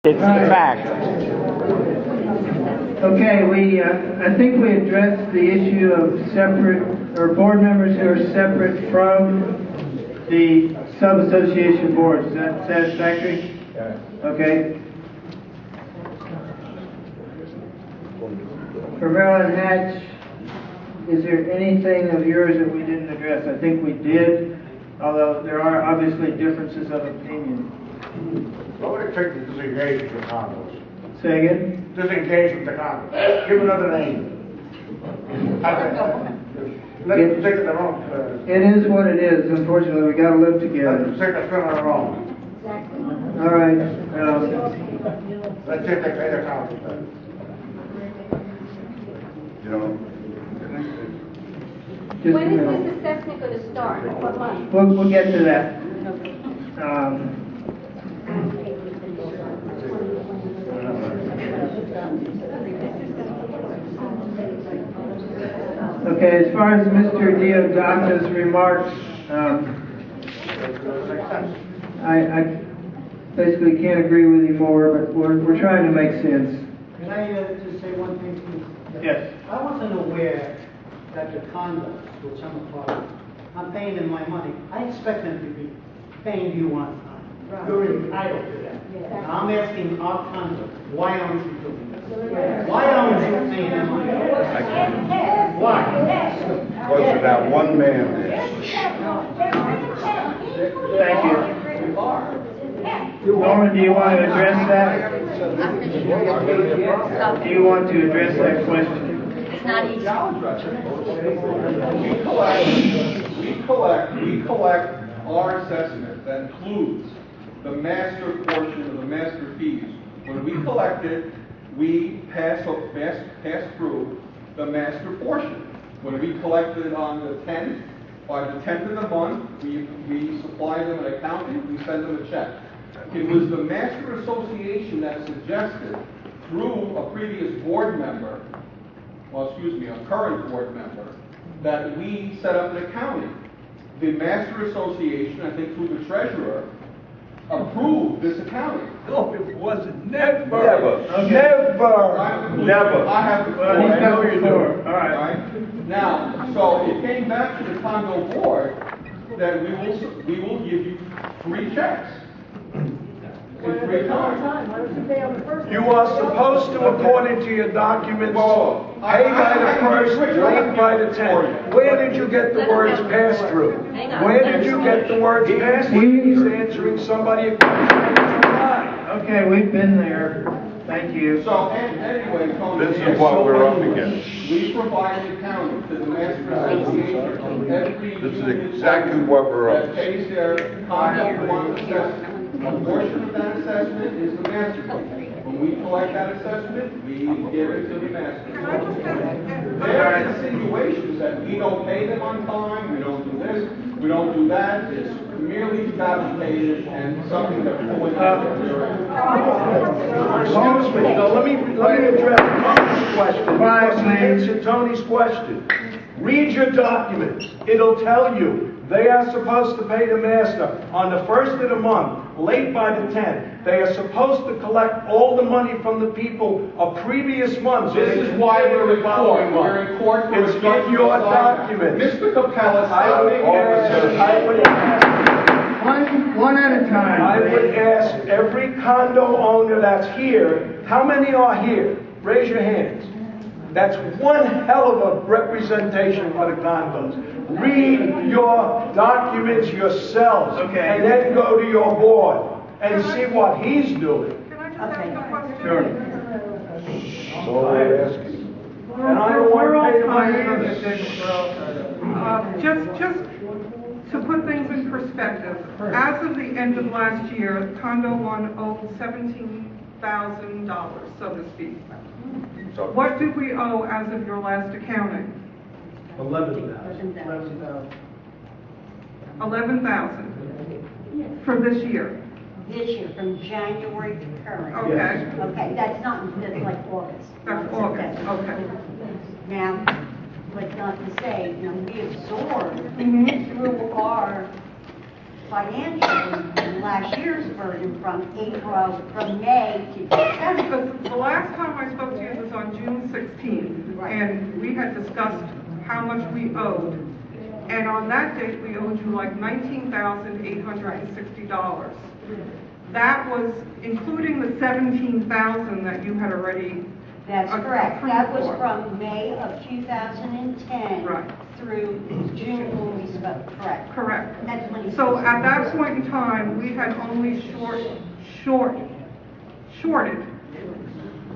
It's a fact. Okay, I think we addressed the issue of separate, or board members who are separate from the sub-association boards. Is that satisfactory? Yeah. Okay. For Marilyn Hatch, is there anything of yours that we didn't address? I think we did, although there are obviously differences of opinion. What would it take to disengage with the condos? Say again? Disengage with the condos. Give another name. Let's take it the wrong. It is what it is. Unfortunately, we got to live together. Let's take it the wrong. All right. Let's see if they pay their condos. You know. Just When a is minute. this assessment going to start? What month? We'll get to that. Okay, as far as Mr. Diodatos' remarks, I basically can't agree with you more, but we're trying to make sense. Can I just say one thing, please? Yes. I wasn't aware that the condos, which I'm a part of, I'm paying them my money. I expect them to be paying you on time. You're entitled to that. Now, I'm asking our condos, why aren't you doing this? Why aren't you paying them money? Why? Because of that one man there. Thank you. Norman, do you want to address that? Do you want to address that question? It's not easy. We collect our assessment that includes the master portion of the master fees. When we collect it, we pass through the master portion. When we collect it on the 10th, by the 10th of the month, we supply them an accounting, we send them a check. It was the master association that suggested, through a previous board member, a current board member, that we set up an accounting. The master association, I think through the treasurer, approved this accounting. No, it wasn't. Never. Okay. Never. I have the floor. He's I know got you the do. floor. All right. Now, so it came back to the condo board that we will give you 3 checks. In 3 times. You are supposed to, according to your documents, pay by the 1st, late by the 10th. Where did you get the words pass through? Where did you get the words pass through? He's answering somebody a question. Okay, we've been there. Thank you. So anyway, Tony, This is what we're up against. we provide an accounting to the master association of every This is unit exactly what we're up that pays their condo one assessment. A portion of that assessment is the master fee. When we collect that assessment, we give it to the master. There are insinuations that we don't pay them on time, we don't do this, we don't do that. It's merely fabricated and something that people went out there. Excuse me, now let me address Tony's question, because he answered Tony's question. Read your documents. It'll tell you they are supposed to pay the master on the 1st of the month, late by the 10th. They are supposed to collect all the money from the people of previous months. This is why we're in court. We're in court for It's in your documents. Mr. Cappello, I would ask, One at a time. I would ask every condo owner that's here, how many are here? Raise your hands. That's one hell of a representation for the condos. Read your documents yourselves, Okay. and then go to your board and see what he's doing. Can I just ask a question? Sure. That's all we're asking. And I don't want We're all to pay the money tired of either. it. Just to put things in perspective, as of the end of last year, Condo 1 owed $17,000, so to speak. What did we owe as of your last accounting? 11,000. 11,000 for this year. This year, from January to current. Okay. Okay, that's like August. That's August. Okay. Now, but not to say, we absorbed Mhm. through our financially in last year's version from May to December. Because the last time I spoke to you was on June 16th, Right. and we had discussed how much we owed. And on that date, we owed you like $19,860. That was including the $17,000 that you had already That's approved correct. That was for. from May of 2010 Right. through June when we spoke, correct? Correct. That's when he So spoke. at that point in time, we had only shorted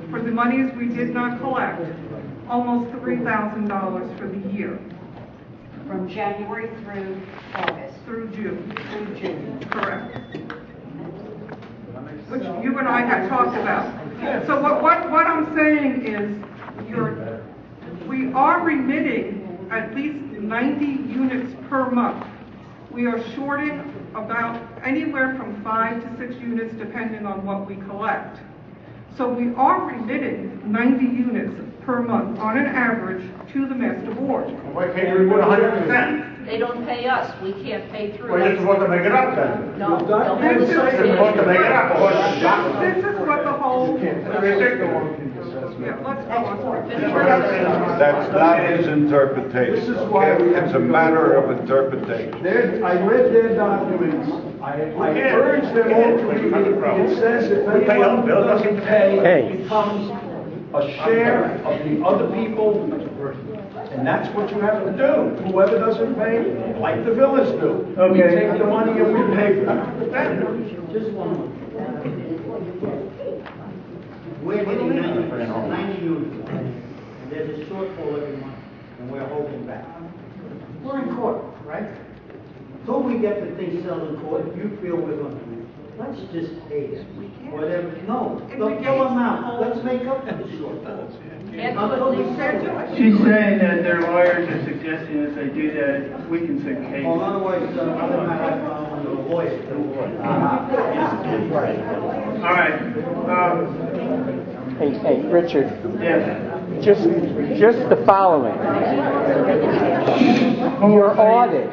for the monies we did not collect, almost $3,000 for the year, From January through August, through June. through June. Correct. Which you and I had talked about. So what I'm saying is, we are remitting at least 90 units per month. We are shorting about anywhere from 5 to 6 units depending on what we collect. So we are remitting 90 units per month on an average to the master board. Why can't you remove 100%? They don't pay us, we can't pay through. Well, you're supposed to make it up then. No, This they'll is- hold us You're supposed to make it up, or what's the This is what the whole, It's ridiculous. yeah, let's go on. That's not his interpretation. This is why we have It's to a go matter to of court. interpretation. I read their documents. I urge them all to read it. It says if anyone doesn't pay, it becomes a share of the other people. And that's what you have to do. Whoever doesn't pay, like the villas do. We Okay. take the money and we pay for it. Just one more. We're getting 90 units, and there's a shortfall every month, and we're holding back. We're in court, right? Till we get the thing settled in court, if you feel we're going to lose, let's just pay it. Whatever, no, the full amount, let's make up for the shortfall. Can't do Until it, we they settle it. She's saying that their lawyers are suggesting if they do that, we can say case. Well, otherwise, other than that, I'm the lawyer. All right, Hey, Richard, yes. just the following. Your audit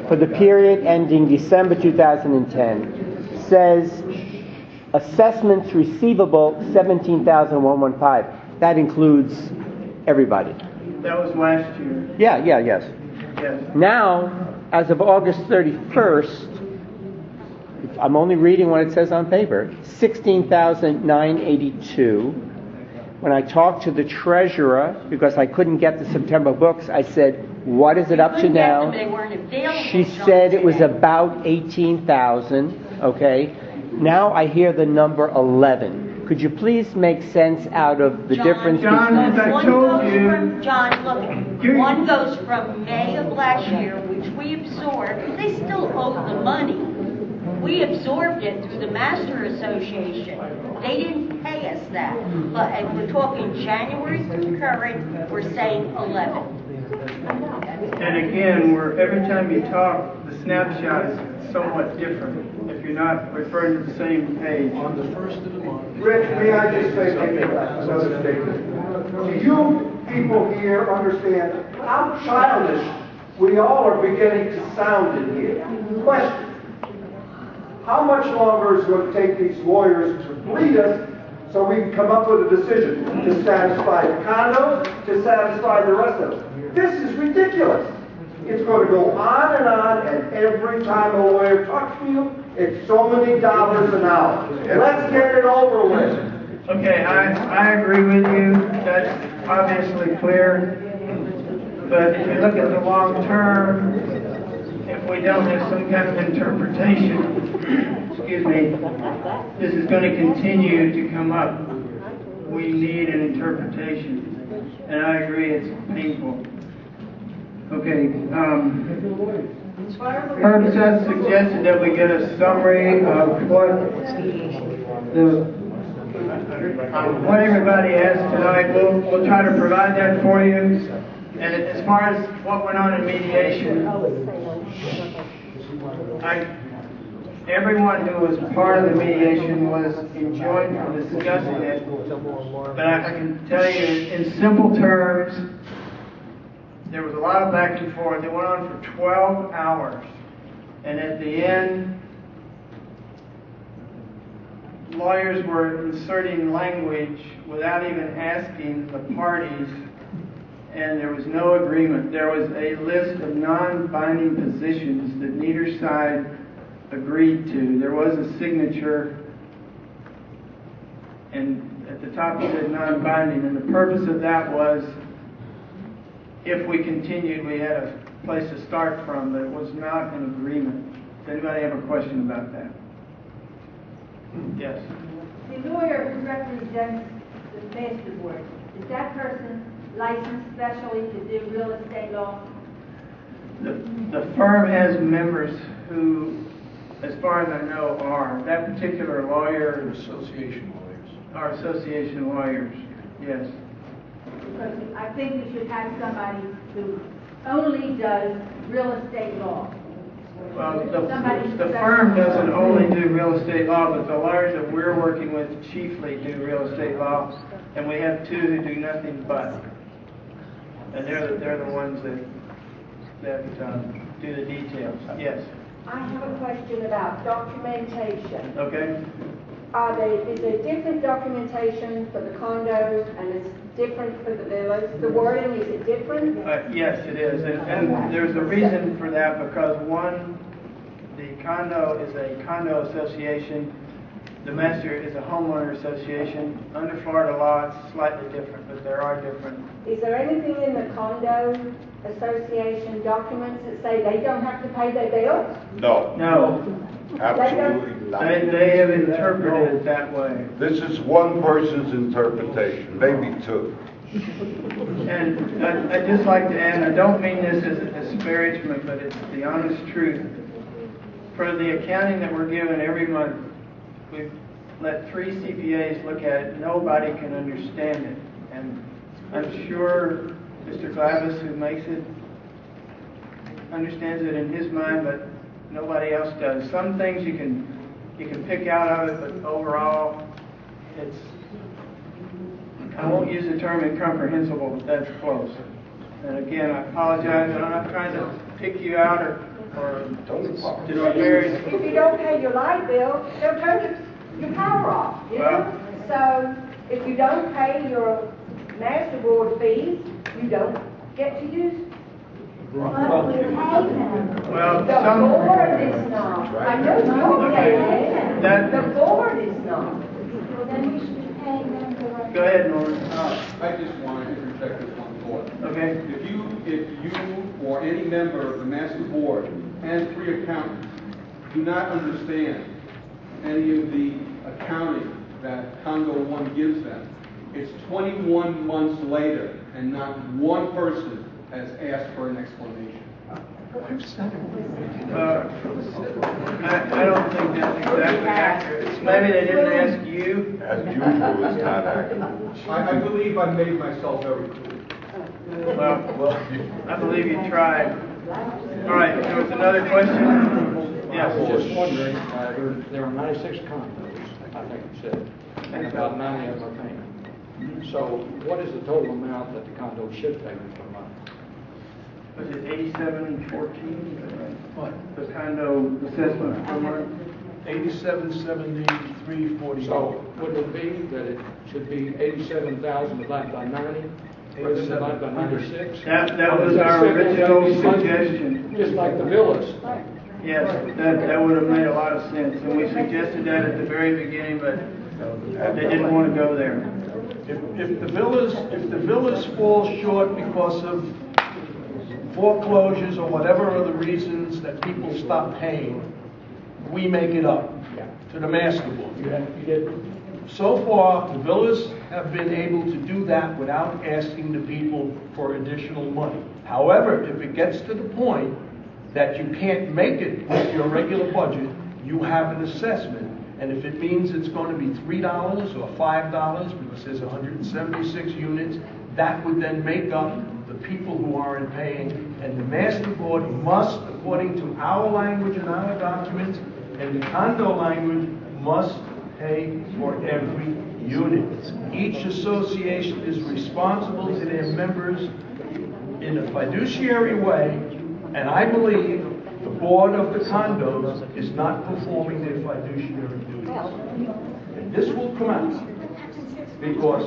for the period ending December 2010 says assessments receivable 17,115. That includes everybody. That was last year, Yes. yes. Now, as of August 31st, I'm only reading what it says on paper, 16,982. When I talked to the treasurer, because I couldn't get the September books, I said, what is it up to Couldn't get now? them, they weren't available. She said it was about 18,000, okay? Now I hear the number 11. Could you please make sense out of the difference John, between... as I One told goes you- from, John, look, You're- one goes from May of last year, which we absorbed, they still owe the money. We absorbed it through the Master Association. They didn't pay us that. But if we're talking January through current, we're saying 11. And again, every time you talk, the snapshot is somewhat different, if you're not referring to the same page. On the first of the month. Rich, may I just say another statement? Do you people here understand how childish we all are beginning to sound in here? Question. How much longer is it going to take these lawyers to bleed us so we can come up with a decision to satisfy the condos, to satisfy the rest of us? This is ridiculous. It's going to go on, and every time a lawyer talks to you, it's so many dollars an hour. Let's get it over with. Okay, I agree with you, that's obviously clear. But if you look at the long term, if we don't have some kind of interpretation, excuse me, this is going to continue to come up. We need an interpretation. And I agree, it's painful. Okay, Herb Seth suggested that we get a summary of what everybody has tonight. We'll try to provide that for you. And as far as what went on in mediation, everyone who was part of the mediation was enjoined from discussing it. But I can tell you in simple terms, there was a lot of back and forth. It went on for 12 hours. And at the end, lawyers were inserting language without even asking the parties, and there was no agreement. There was a list of non-binding positions that neither side agreed to. There was a signature, and at the top it said non-binding, and the purpose of that was if we continued, we had a place to start from, but it was not an agreement. Does anybody have a question about that? Yes. The lawyer who represents the master board, is that person licensed specially to do real estate law? The firm has members who, as far as I know, are. That particular lawyer... Association lawyers. Are association lawyers, yes. Because I think we should have somebody who only does real estate law. Well, the firm doesn't only do real estate law, but the lawyers that we're working with chiefly do real estate law, and we have two who do nothing but. And they're the ones that do the details. Yes. I have a question about documentation. Okay. Is there different documentation for the condos and it's different for the villas? The wording, is it different? Yes, it is. And there's a reason for that because one, the condo is a condo association. The master is a homeowner association. Under Florida law, it's slightly different, but there are different. Is there anything in the condo association documents that say they don't have to pay their bills? No. No. Absolutely not. They have interpreted it that way. This is one person's interpretation, maybe two. And I'd just like to add, I don't mean this as a disparagement, but it's the honest truth. For the accounting that we're given every month, we've let 3 CPAs look at it. Nobody can understand it. And I'm sure Mr. Glavis, who makes it, understands it in his mind, but nobody else does. Some things you can pick out of it, but overall, it's, I won't use the term incomprehensible, but that's close. And again, I apologize. I'm not trying to pick you out or disparage. If you don't pay your light bill, they'll turn your power off. You know? So if you don't pay your master board fees, you don't get to use. Well, The board is not. I know you're paying. The board is not. Then you should pay them directly. Go ahead, Norman. I just want to interject this one thought. Okay. If you or any member of the master board and 3 accountants do not understand any of the accounting that Condo 1 gives them, it's 21 months later and not one person has asked for an explanation. I don't think that's exactly accurate. Maybe they didn't ask you. As usual, it's not accurate. I believe I made myself very clear. Well, I believe you tried. All right, there was another question? Yes. I was just wondering, there are 96 condos, I think you said, and about 90 of them are paying. So what is the total amount that the condo should pay per month? Was it 8714? What? The condo assessment per month? 8773.40. So would it be that it should be 87,000 divided by 90? Rather than divided by 96? That was our original suggestion. Just like the villas. Yes, that would have made a lot of sense. And we suggested that at the very beginning, but they didn't want to go there. If the villas fall short because of foreclosures or whatever other reasons that people stop paying, we make it up to the master board. So far, the villas have been able to do that without asking the people for additional money. However, if it gets to the point that you can't make it with your regular budget, you have an assessment. And if it means it's going to be $3 or $5 because there's 176 units, that would then make up the people who aren't paying. And the master board must, according to our language and our documents, and the condo language, must pay for every unit. Each association is responsible to their members in a fiduciary way, and I believe the board of the condos is not performing their fiduciary duties. And this will come out, because